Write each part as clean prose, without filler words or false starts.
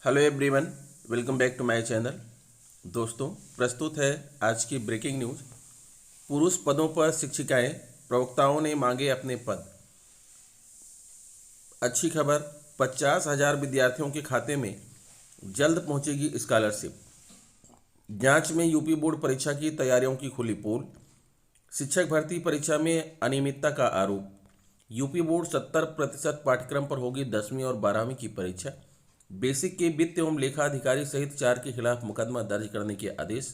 Hello everyone, welcome back to my channel. दोस्तों, प्रस्तुत है आज की ब्रेकिंग न्यूज़। पुरुष पदों पर शिक्षिकाएं, प्रवक्ताओं ने मांगे अपने पद। अच्छी खबर, 50,000 विद्यार्थियों के खाते में जल्द पहुंचेगी स्कॉलरशिप। जांच में यूपी बोर्ड परीक्षा की तैयारियों की खुली पोल। शिक्षक भर्ती परीक्षा में अनियमितता का आरोप। यूपी बोर्ड 70% पाठ्यक्रम पर होगी 10वीं और 12वीं की परीक्षा। बेसिक के वित्त एवं लेखा अधिकारी सहित 4 के खिलाफ मुकदमा दर्ज करने के आदेश।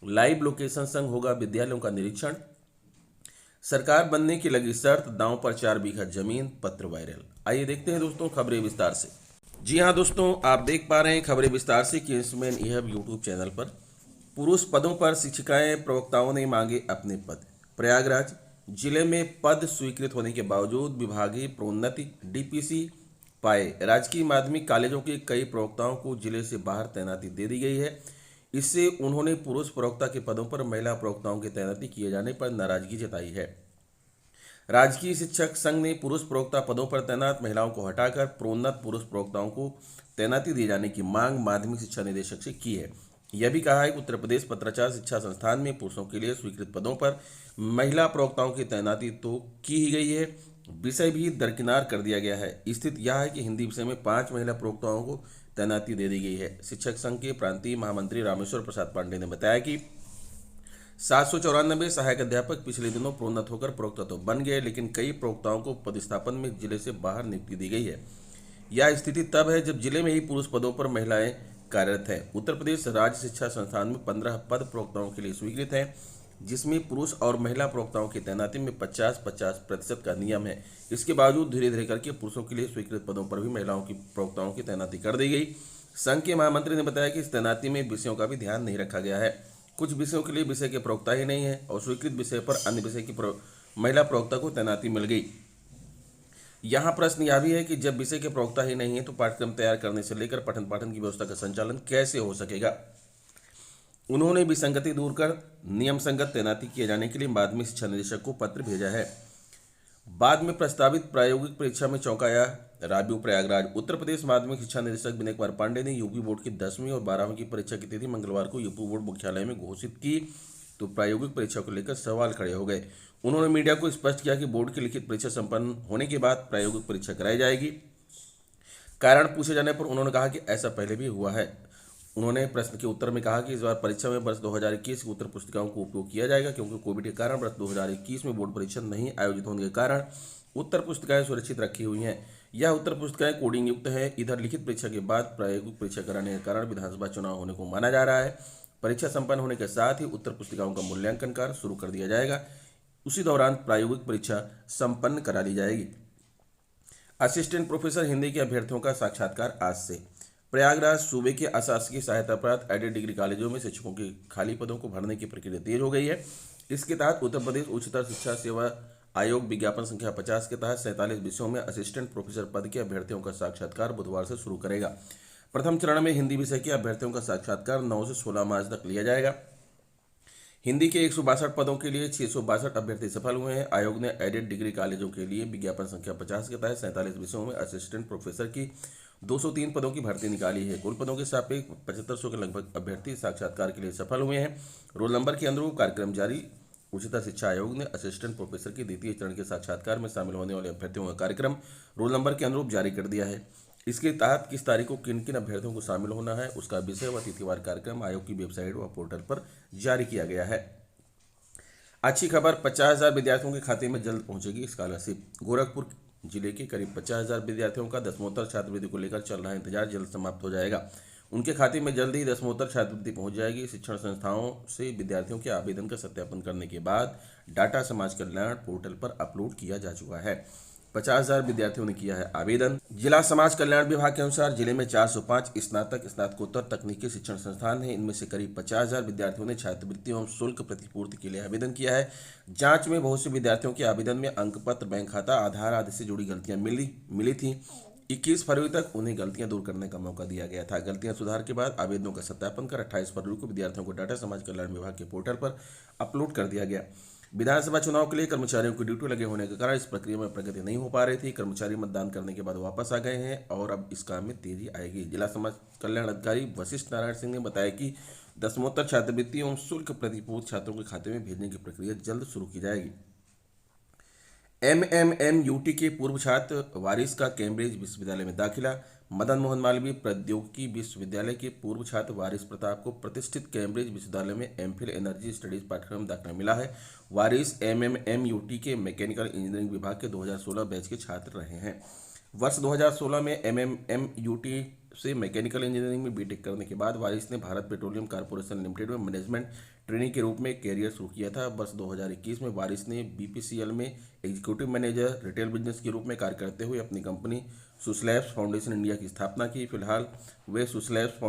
लाइव लोकेशन संग होगा विद्यालयों का निरीक्षण। सरकार बनने की लगी शर्त, दांव पर 4 बीघा जमीन, पत्र वायरल। आइए देखते हैं दोस्तों खबरें विस्तार से। जी हाँ दोस्तों, आप देख पा रहे हैं खबरें विस्तार से किंग्समैन इहब यूट्यूब चैनल पर। पुरुष पदों पर शिक्षिकाएं, प्रवक्ताओं ने मांगे अपने पद। प्रयागराज जिले में पद स्वीकृत होने के बावजूद विभागीय प्रोन्नति डीपीसी पाए। राजकीय माध्यमिक कॉलेजों के कई प्रवक्ताओं को जिले से बाहर तैनाती दे दी गई है। इससे उन्होंने पुरुष प्रवक्ता के पदों पर महिला प्रवक्ताओं की तैनाती किए जाने पर नाराजगी जताई है। राजकीय शिक्षक संघ ने पुरुष प्रवक्ता पदों पर तैनात महिलाओं को हटाकर प्रोन्नत पुरुष प्रवक्ताओं को तैनाती दिए जाने की मांग माध्यमिक शिक्षा निदेशक से की है। यह भी कहा है कि उत्तर प्रदेश पत्राचार शिक्षा संस्थान में पुरुषों के लिए स्वीकृत पदों पर महिला प्रवक्ताओं की तैनाती तो की ही गई है, विषय भी दरकिनार कर दिया गया है। स्थिति यह है कि हिंदी विषय में 5 महिला प्रवक्ताओं को तैनाती दे दी गई है। शिक्षक संघ के प्रांतीय महामंत्री रामेश्वर प्रसाद पांडे ने बताया कि 794 सहायक अध्यापक पिछले दिनों प्रोन्नत होकर प्रवक्ता तो बन गए, लेकिन कई प्रवक्ताओं को पदस्थापन में जिले से बाहर नियुक्ति दी गई है। यह स्थिति तब है जब जिले में ही पुरुष पदों पर महिलाएं कार्यरत हैं। उत्तर प्रदेश राज्य शिक्षा संस्थान में 15 पद प्रवक्ताओं के लिए स्वीकृत हैं, जिसमें पुरुष और महिला प्रवक्ताओं की तैनाती में 50-50% का नियम है। इसके बावजूद धीरे धीरे करके पुरुषों के लिए स्वीकृत पदों पर भी महिलाओं की प्रवक्ताओं की तैनाती कर दी गई। संघ के महामंत्री ने बताया कि इस तैनाती में विषयों का भी ध्यान नहीं रखा गया है। कुछ विषयों के लिए विषय के प्रवक्ता ही नहीं है और स्वीकृत विषय पर अन्य विषय की महिला प्रवक्ता को तैनाती मिल गई। यहाँ प्रश्न यह भी है कि जब विषय के प्रवक्ता ही नहीं है तो पाठ्यक्रम तैयार करने से लेकर पठन पाठन की व्यवस्था का संचालन कैसे हो सकेगा। उन्होंने विसंगति दूर कर नियम संगत तैनाती किए जाने के लिए माध्यमिक शिक्षा निदेशक को पत्र भेजा है। बाद में प्रस्तावित प्रायोगिक परीक्षा में चौंकाया राबीउ प्रयागराज। उत्तर प्रदेश माध्यमिक शिक्षा निदेशक विनय कुमार पांडे ने यूपी बोर्ड की 10वीं और 12वीं की परीक्षा की तिथि मंगलवार को यूपी बोर्ड मुख्यालय में घोषित की तो प्रायोगिक परीक्षा को लेकर सवाल खड़े हो गए। उन्होंने मीडिया को स्पष्ट किया कि बोर्ड की लिखित परीक्षा संपन्न होने के बाद प्रायोगिक परीक्षा कराई जाएगी। कारण पूछे जाने पर उन्होंने कहा कि ऐसा पहले भी हुआ है। उन्होंने प्रश्न के उत्तर में कहा कि इस बार परीक्षा में वर्ष 2021 की उत्तर पुस्तिकाओं को उपयोग किया जाएगा, क्योंकि कोविड के कारण वर्ष 2021 में बोर्ड परीक्षा नहीं आयोजित होने के कारण उत्तर पुस्तिकाएं सुरक्षित रखी हुई हैं। यह उत्तर पुस्तिकाएं कोडिंग युक्त है। इधर लिखित परीक्षा के बाद प्रायोगिक परीक्षा कराने के कारण विधानसभा चुनाव होने को माना जा रहा है। परीक्षा संपन्न होने के साथ ही उत्तर पुस्तिकाओं का मूल्यांकन कार्य शुरू कर दिया जाएगा। उसी दौरान प्रायोगिक परीक्षा संपन्न करा ली जाएगी। असिस्टेंट प्रोफेसर हिंदी के अभ्यर्थियों का साक्षात्कार आज से। प्रयागराज सूबे के अशासकीय सहायता प्राप्त एडेड डिग्री कॉलेजों में शिक्षकों के खाली पदों को भरने की प्रक्रिया तेज हो गई है। इसके तहत उत्तर प्रदेश उच्चतर शिक्षा सेवा आयोग विज्ञापन संख्या 50 के तहत 47 विषयों में असिस्टेंट प्रोफेसर पद के अभ्यर्थियों का साक्षात्कार बुधवार से शुरू करेगा। प्रथम चरण में हिंदी विषय के अभ्यर्थियों का साक्षात्कार 9 से 16 मार्च तक लिया जाएगा। हिंदी के 162 पदों के लिए 662 अभ्यर्थी सफल हुए हैं। आयोग ने एडेड डिग्री कॉलेजों के लिए विज्ञापन संख्या 50 के तहत 47 विषयों में असिस्टेंट प्रोफेसर की 203 पदों की भर्ती निकाली है। कुल पदों के सापेक्ष 7500 के लगभग अभ्यर्थी साक्षात्कार के लिए सफल हुए हैं। रोल नंबर के अनुरूप कार्यक्रम जारी। उच्चतर शिक्षा आयोग ने असिस्टेंट प्रोफेसर के द्वितीय चरण के साक्षात्कार में शामिल होने वाले अभ्यर्थियों का कार्यक्रम रोल नंबर के अनुरूप जारी कर दिया है। इसके तहत किस तारीख को किन किन अभ्यर्थियों को शामिल होना है, उसका विषय व तिथिवार कार्यक्रम आयोग की वेबसाइट व पोर्टल पर जारी किया गया है। अच्छी खबर, 50,000 विद्यार्थियों के खाते में जल्द पहुंचेगी स्कॉलरशिप। गोरखपुर जिले के करीब 50,000 विद्यार्थियों का दसमोत्तर छात्रवृत्ति को लेकर चल रहा इंतजार जल्द समाप्त हो जाएगा। उनके खाते में जल्द ही दसमोत्तर छात्रवृत्ति पहुंच जाएगी। शिक्षण संस्थाओं से विद्यार्थियों के आवेदन का सत्यापन करने के बाद डाटा समाज कल्याण पोर्टल पर अपलोड किया जा चुका है। 50,000 विद्यार्थियों ने किया है आवेदन। जिला समाज कल्याण विभाग के अनुसार जिले में 405 स्नातक स्नातकोत्तर तकनीकी शिक्षण संस्थान हैं। इनमें से करीब 50,000 विद्यार्थियों ने छात्रवृत्ति एवं शुल्क प्रतिपूर्ति के लिए आवेदन किया है। जांच में बहुत से विद्यार्थियों के आवेदन में अंक पत्र, बैंक खाता, आधार आदि से जुड़ी गलतियां मिली थी। 21 फरवरी तक उन्हें गलतियां दूर करने का मौका दिया गया था। गलतियां सुधार के बाद आवेदनों का सत्यापन कर 28 फरवरी को विद्यार्थियों को डाटा समाज कल्याण विभाग के पोर्टल पर अपलोड कर दिया गया। विधानसभा चुनाव के लिए कर्मचारियों की ड्यूटी लगे होने के कारण इस प्रक्रिया में प्रगति नहीं हो पा रही थी। कर्मचारी मतदान करने के बाद वापस आ गए हैं और अब इस काम में तेजी आएगी। जिला समाज कल्याण अधिकारी वशिष्ठ नारायण सिंह ने बताया कि दसमोत्तर छात्रवृत्ति एवं शुल्क प्रतिपूर्ति छात्रों के खाते में भेजने की प्रक्रिया जल्द शुरू की जाएगी। एमएमएमयूटी के पूर्व छात्र वारिस का कैम्ब्रिज विश्वविद्यालय में दाखिला। मदन मोहन मालवीय प्रौद्योगिकी विश्वविद्यालय के पूर्व छात्र वारिस प्रताप को प्रतिष्ठित कैम्ब्रिज विश्वविद्यालय में एमफिल एनर्जी स्टडीज पाठ्यक्रम में दाखिला मिला है। वारिस एमएमएमयूटी के मैकेनिकल इंजीनियरिंग विभाग के 2016 बैच के छात्र रहे हैं। वर्ष 2016 में एमएमएमयूटी से मैकेनिकल इंजीनियरिंग में बीटेक करने के बाद वारिस ने भारत पेट्रोलियम कॉर्पोरेशन लिमिटेड में मैनेजमेंट ट्रेनिंग के रूप में कैरियर शुरू किया था। वर्ष 2021 में वारिस ने बीपीसीएल में एग्जीक्यूटिव मैनेजर रिटेल बिजनेस के रूप में कार्य करते हुए अपनी कंपनी सुस्लैब्स फाउंडेशन इंडिया की स्थापना की। फिलहाल वे सुस्लैब्स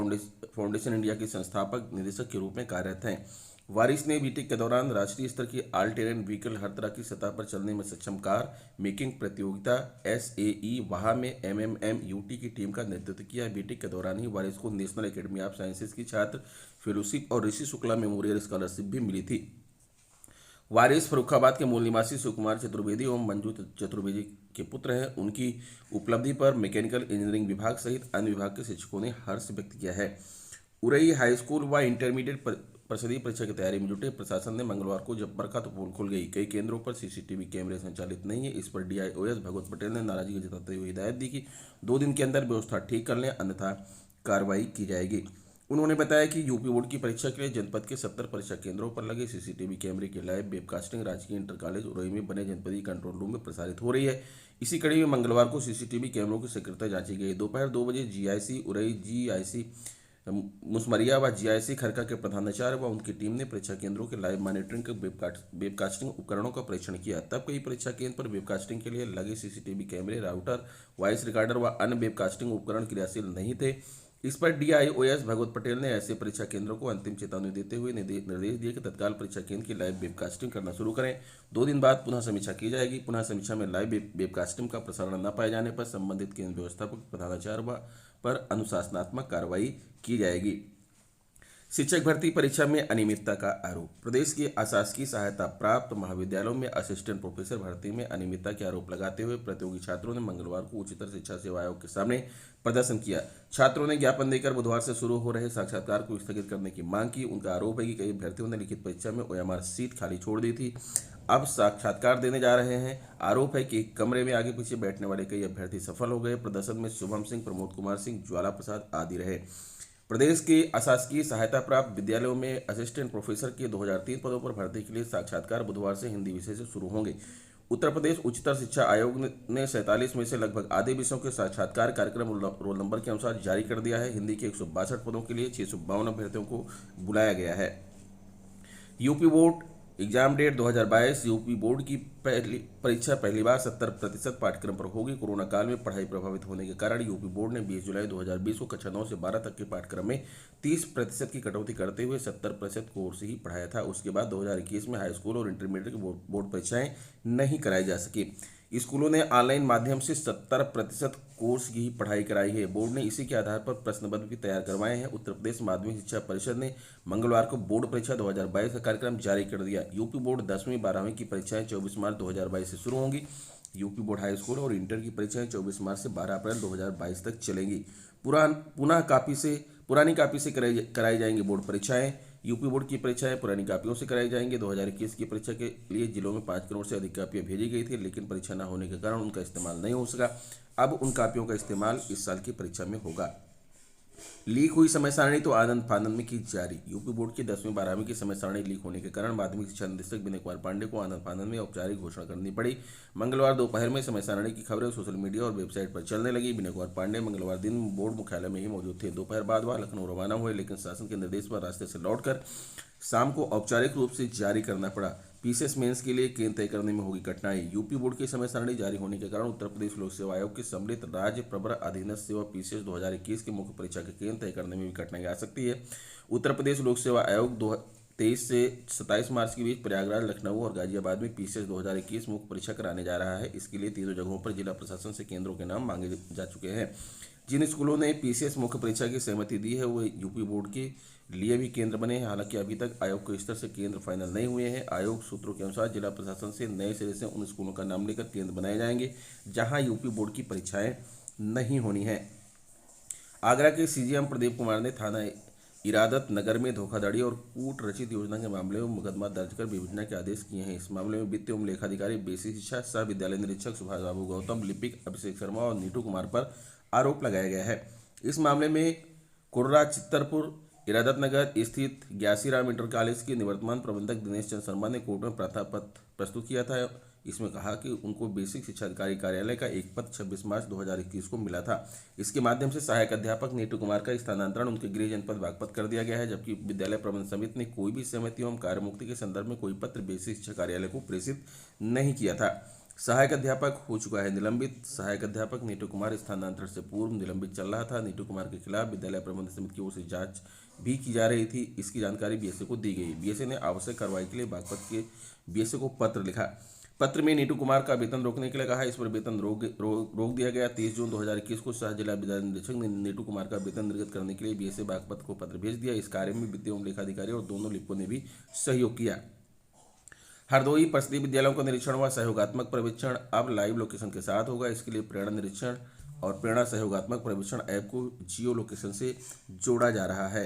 फाउंडेशन इंडिया के संस्थापक निदेशक के रूप में कार्यरत हैं। वारिस ने बीटेक के दौरान राष्ट्रीय स्तर की ऑल टेरेन व्हीकल, हर तरह की सतह पर चलने में सक्षम कार मेकिंग प्रतियोगिता एसएई वहा में एमएमएमयूटी की टीम का नेतृत्व किया। बीटेक के दौरान ही वारिस को नेशनल एकेडमी ऑफ साइंसेज की छात्र फेलोशिप और ऋषि शुक्ला मेमोरियल स्कॉलरशिप भी मिली थी। वारिस फर्रुखाबाद के मूल निवासी सुकुमार चतुर्वेदी एवं मंजू चतुर्वेदी के पुत्र हैं। उनकी उपलब्धि पर मैकेनिकल इंजीनियरिंग विभाग सहित अन्य विभाग के शिक्षकों ने हर्ष व्यक्त किया है। उरई हाई स्कूल व इंटरमीडिएट परिषदीय परीक्षा की तैयारी में जुटे प्रशासन ने मंगलवार को जब बरखा तो पोल खुल गई। कई केंद्रों पर सीसीटीवी कैमरे संचालित नहीं है। इस पर डीआईओएस भगवत पटेल ने नाराजगी जताते हुए हिदायत दी कि 2 दिन के अंदर व्यवस्था ठीक कर लें, अन्यथा कार्रवाई की जाएगी। उन्होंने बताया कि यूपी बोर्ड की परीक्षा के लिए जनपद के 70 परीक्षा केंद्रों पर लगे सीसीटीवी कैमरे की लाइव वेबकास्टिंग राजकीय इंटर कॉलेज उरई में बने जनपदीय कंट्रोल रूम में प्रसारित हो रही है। इसी कड़ी में मंगलवार को सीसीटीवी कैमरों की सक्रियता जांची गई। दोपहर 2 बजे जीआईसी उरई, जीआईसी मुसमरिया व जीआईसी खरका के प्रधानाचार्य व उनकी टीम ने परीक्षा केंद्रों के लाइव मॉनिटरिंग के वेबकास्टिंग उपकरणों का परीक्षण किया। तब कई परीक्षा केंद्र पर वेबकास्टिंग के लिए लगे सीसीटीवी कैमरे, राउटर, वॉइस रिकॉर्डर व अन्य वेबकास्टिंग उपकरण क्रियाशील नहीं थे। इस पर डीआईओएस भगवत पटेल ने ऐसे परीक्षा केंद्रों को अंतिम चेतावनी देते हुए निर्देश दिए कि तत्काल परीक्षा केंद्र की लाइव वेबकास्टिंग करना शुरू करें। 2 दिन बाद पुनः समीक्षा की जाएगी। पुनः समीक्षा में लाइव वेबकास्टिंग का प्रसारण न पाए जाने पर संबंधित केंद्र व्यवस्थापक प्रधानाचार्य पर अनुशासनात्मक कार्रवाई की जाएगी। शिक्षक भर्ती परीक्षा में अनियमितता का आरोप। प्रदेश के अशासकीय सहायता प्राप्त महाविद्यालयों में असिस्टेंट प्रोफेसर भर्ती में अनियमितता के आरोप लगाते हुए प्रतियोगी छात्रों ने मंगलवार को उच्चतर शिक्षा सेवा आयोग के सामने प्रदर्शन किया। छात्रों ने ज्ञापन देकर बुधवार से शुरू हो रहे साक्षात्कार को स्थगित करने की मांग की। उनका आरोप है कि कई अभ्यर्थियों ने लिखित परीक्षा में ओएमआर सीट खाली छोड़ दी थी, अब साक्षात्कार देने जा रहे हैं। आरोप है कि कमरे में आगे पीछे बैठने वाले कई अभ्यर्थी सफल हो गए। प्रदर्शन में शुभम सिंह, प्रमोद कुमार सिंह, ज्वाला प्रसाद आदि रहे। प्रदेश के अशासकीय सहायता प्राप्त विद्यालयों में असिस्टेंट प्रोफेसर के 2003 पदों पर भर्ती के लिए साक्षात्कार बुधवार से हिंदी विषय से शुरू होंगे। उत्तर प्रदेश उच्चतर शिक्षा आयोग ने 47 में से लगभग आधे विषयों के साक्षात्कार कार्यक्रम रोल नंबर के अनुसार जारी कर दिया है। हिंदी के 162 पदों के लिए 652 अभ्यर्थियों को बुलाया गया है। UP board exam date 2022। UP board की परीक्षा पहली बार 70% पाठ्यक्रम पर होगी। कोरोना काल में पढ़ाई प्रभावित होने के कारण यूपी बोर्ड ने 20 जुलाई 2020 को कक्षा 9 से 12 तक के पाठ्यक्रम में 30% की कटौती करते हुए 70% कोर्स ही पढ़ाया था। उसके बाद 2021 में हाई स्कूल और इंटरमीडिएट की बोर्ड परीक्षाएं नहीं कराई जा सकी। स्कूलों ने ऑनलाइन माध्यम से 70% कोर्स की ही पढ़ाई कराई है। बोर्ड ने इसी के आधार पर प्रश्नपत्र भी तैयार करवाए हैं। उत्तर प्रदेश माध्यमिक शिक्षा परिषद ने मंगलवार को बोर्ड परीक्षा 2022 का कार्यक्रम जारी कर दिया। यूपी बोर्ड 10वीं 12वीं की परीक्षाएं 24 मार्च 2022 से शुरू होंगी। यूपी बोर्ड हाई स्कूल और इंटर की परीक्षाएं 24 मार्च से 12 अप्रैल 2022 तक चलेंगी। पुरानी कापी से कराई जाएंगी बोर्ड परीक्षाएं। यूपी बोर्ड की परीक्षाएं पुरानी कापियों से कराई जाएंगी। 2021 की परीक्षा के लिए जिलों में 5 करोड़ से अधिक कापियां भेजी गई थी, लेकिन परीक्षा न होने के कारण उनका इस्तेमाल नहीं हो सका। अब उन कापियों का इस्तेमाल इस साल की परीक्षा में होगा। लीक हुई समय सारणी तो आनंद फानंद में की जारी। यूपी बोर्ड की 10वीं 12वीं की समय सारणी लीक होने के कारण माध्यमिक शिक्षा निदेशक विनय कुमार पांडे को आनंद फानंद में औपचारिक घोषणा करनी पड़ी। मंगलवार दोपहर में समय सारणी की खबरें सोशल मीडिया और वेबसाइट पर चलने लगी। विनय कुमार पांडे मंगलवार दिन बोर्ड मुख्यालय में ही मौजूद थे। दोपहर बाद वह लखनऊ रवाना हुए, लेकिन शासन के निर्देश पर रास्ते से लौटकर शाम को औपचारिक रूप से जारी करना पड़ा। पीसीएस मेंस के लिए केंद्र तय करने में होगी कठिनाई। यूपी बोर्ड की समय सारणी जारी होने के कारण उत्तर प्रदेश लोक सेवा आयोग के सम्मिलित राज्य प्रवर अधीनस्थ सेवा पीसीएस 2021 के मुख्य परीक्षा के केंद्र तय करने में भी कठिनाई आ सकती है। उत्तर प्रदेश लोक सेवा आयोग 23 से 27 मार्च के बीच प्रयागराज, लखनऊ और गाजियाबाद में पीसीएस 2021 मुख्य परीक्षा कराने जा रहा है। इसके लिए तीनों जगहों पर जिला प्रशासन से केंद्रों के नाम मांगे जा चुके हैं। जिन स्कूलों ने पीसीएस मुख्य परीक्षा की सहमति दी है वो यूपी बोर्ड के लिए भी केंद्र बने हैं। हालांकि अभी तक आयोग के स्तर से केंद्र फाइनल नहीं हुए हैं। आयोग सूत्रों के अनुसार जिला प्रशासन से नए सिरे से उन स्कूलों का नाम लेकर केंद्र बनाए जाएंगे जहां यूपी बोर्ड की परीक्षाएं नहीं होनी है। आगरा के सीजीएम प्रदीप कुमार ने थाना इरादत नगर में धोखाधड़ी और कूट रचित योजना के मामले में मुकदमा दर्ज कर विवेचना के आदेश किए हैं। इस मामले में वित्त एवं लेखाधिकारी बेसिक शिक्षा सह विद्यालय निरीक्षक सुभाष बाबू गौतम, लिपिक अभिषेक शर्मा और नीटू कुमार पर आरोप लगाया गया है। इस मामले में कुर्रा चित्तरपुर इरादत नगर स्थित ग्यासीराम इंटर कॉलेज के निवर्तमान प्रबंधक दिनेश चंद्र शर्मा ने कोर्ट में प्रार्थना पत्र प्रस्तुत किया था। इसमें कहा कि उनको बेसिक शिक्षा अधिकारी कार्यालय का एक पद 26 मार्च 2021 को मिला था। इसके माध्यम से सहायक अध्यापक नीटू कुमार का स्थानांतरण उनके गृह जनपद बागपत कर दिया गया है, जबकि विद्यालय प्रबंधन समिति ने कोई भी सहमति एवं कार्यमुक्ति के संदर्भ में कोई पत्र बेसिक शिक्षा कार्यालय को प्रेषित नहीं किया था। सहायक अध्यापक हो चुका है निलंबित। सहायक अध्यापक नीटू कुमार स्थानांतरण से पूर्व निलंबित चल रहा था। नीटू कुमार के खिलाफ विद्यालय प्रबंधन समिति की ओर से जांच भी की जा रही थी। इसकी जानकारी बीएसए को दी गई। बीएसए ने आवश्यक कार्रवाई के लिए बागपत के बीएसए को पत्र लिखा। पत्र में नीटू कुमार का वेतन रोकने के लिए कहा। इस पर वेतन रोक दिया गया। 30 जून 2021 को सह जिला विद्यालय निरीक्षक ने नीटू कुमार का वेतन निर्गत करने के लिए बीएसए बागपत को पत्र भेज दिया। इस कार्य में वित्त एवं लेखाधिकारी और दोनों लिपिकों ने भी सहयोग किया। हरदोई परिषदीय विद्यालयों का निरीक्षण व सहयोगात्मक पर्यवेक्षण अब लाइव लोकेशन के साथ होगा। इसके लिए प्रेरणा निरीक्षण और प्रेरणा सहयोगात्मक पर्यवेक्षण ऐप को जियो लोकेशन से जोड़ा जा रहा है।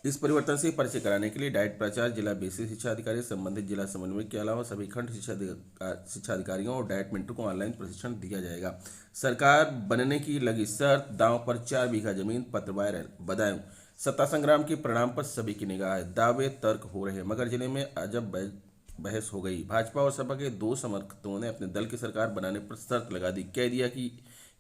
इस परिवर्तन से परिचय कराने के लिए डाइट प्राचार्य, जिला बेसिक शिक्षा अधिकारी, संबंधित जिला समन्वयक के अलावा सभी खंड शिक्षा अधिकारियों और डाइट मेंटर को ऑनलाइन प्रशिक्षण दिया जाएगा। सरकार बनने की लगी शर्त, दांव पर 4 बीघा जमीन, पत्र वायरल। बदायूं सत्ता संग्राम के परिणाम पर सभी की निगाह है। दावे तर्क हो रहे हैं मगर जिले में अजब बहस हो गई। भाजपा और सपा के 2 समर्थकों ने अपने दल की सरकार बनाने पर शर्त लगा दी। कह दिया कि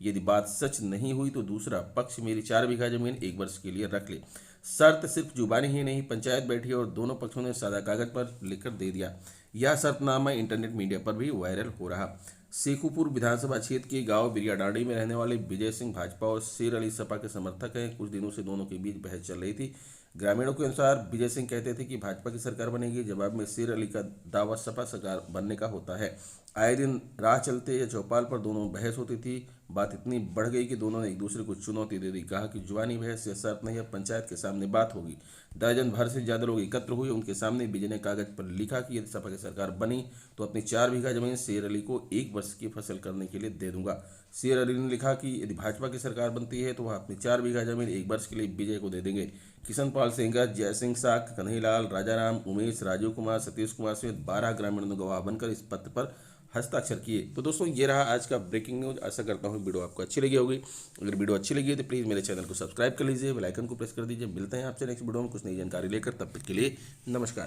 यदि बात सच नहीं हुई तो दूसरा पक्ष मेरी 4 बीघा जमीन 1 वर्ष के लिए रख ले। शर्त सिर्फ जुबानी ही नहीं, पंचायत बैठी और दोनों पक्षों ने सादा कागज पर लिखकर दे दिया। यह शर्तनामा इंटरनेट मीडिया पर भी वायरल हो रहा। शेखुपुर विधानसभा क्षेत्र के गांव बिरियाडांडी में रहने वाले विजय सिंह भाजपा और शेर अली सपा के समर्थक हैं। कुछ दिनों से दोनों के बीच बहस चल रही थी। ग्रामीणों के अनुसार विजय सिंह कहते थे कि भाजपा की सरकार बनेगी, जवाब में शेर अली का दावा सपा सरकार बनने का होता है। आए दिन राह चलते या चौपाल पर दोनों बहस होती थी। बात इतनी बढ़ गई कि दोनों ने एक दूसरे को चुनौती दे दी। कहा कि जुबानी बहस या शर्त नहीं, अब पंचायत के सामने बात होगी। दर्जन भर से ज्यादा लोग एकत्र हुए। उनके सामने विजय ने कागज पर लिखा कि यदि सपा की सरकार बनी तो अपनी 4 बीघा जमीन शेर अली को 1 वर्ष की फसल करने के लिए दे दूंगा। शेर अली ने लिखा कि यदि भाजपा की सरकार बनती है तो वह अपनी 4 बीघा जमीन 1 वर्ष के लिए विजय को दे देंगे। किशन पाल सेंगर, जय सिंह साख, कन्हैयालाल, राजाराम, उमेश, राजीव कुमार, सतीश कुमार समेत 12 ग्रामीणों ने गवाह बनकर इस पत्र पर हस्ताक्षर किए। तो दोस्तों ये रहा आज का ब्रेकिंग न्यूज। आशा करता हूँ वीडियो आपको अच्छी लगी होगी। अगर वीडियो अच्छी लगी है तो प्लीज़ मेरे चैनल को सब्सक्राइब कर लीजिए, बेल आइकन को प्रेस कर दीजिए। मिलते हैं आपसे नेक्स्ट वीडियो में कुछ नई जानकारी लेकर। तब तक के लिए नमस्कार।